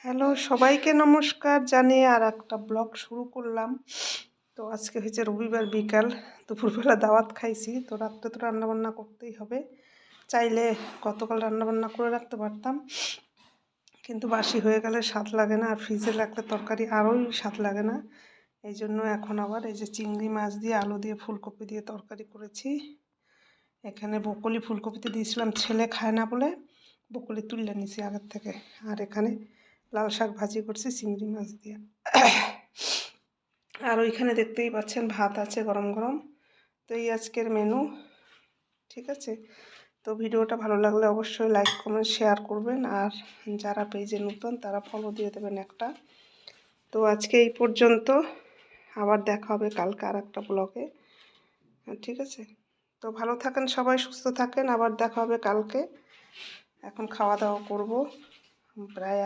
Hello, সবাইকে নমস্কার জানিয়ে আর একটা ব্লগ শুরু করলাম। তো আজকে হচ্ছে রবিবার বিকাল, দুপুরবেলা দাওয়াত খাইছি, তো রাত্রে তো রান্নাবান্না করতেই হবে। চাইলে গতকাল রান্নাবান্না করে রাখতে পারতাম, কিন্তু বাসি হয়ে গেলে স্বাদ লাগে না, আর ফ্রিজে রাখলে তরকারি আরোই স্বাদ লাগে না। এই জন্য এখন আবার এই যে চিংড়ি মাছ দিয়ে আলু দিয়ে ফুলকপি দিয়ে তরকারি করেছি। এখানে বকলি ফুলকপিতে দিয়েছিলাম, ছেলে খায় না বলে বকলি তুলে নিছি আগের থেকে। আর এখানে লাল শাক ভাজি করছি চিংড়ি মাছ দিয়ে। আর ওইখানে দেখতেই পাচ্ছেন ভাত আছে গরম গরম। তো এই আজকের মেনু, ঠিক আছে। তো ভিডিওটা ভালো লাগলে অবশ্যই লাইক কমেন্ট শেয়ার করবেন, আর যারা পেজে নতুন তারা ফলো দিয়ে দেবেন একটা। তো আজকে এই পর্যন্ত, আবার দেখা হবে কালকে আর একটা ব্লগে, ঠিক আছে। তো ভালো থাকেন সবাই, সুস্থ থাকেন, আবার দেখা হবে কালকে। এখন খাওয়া দাওয়া করবো, প্রায়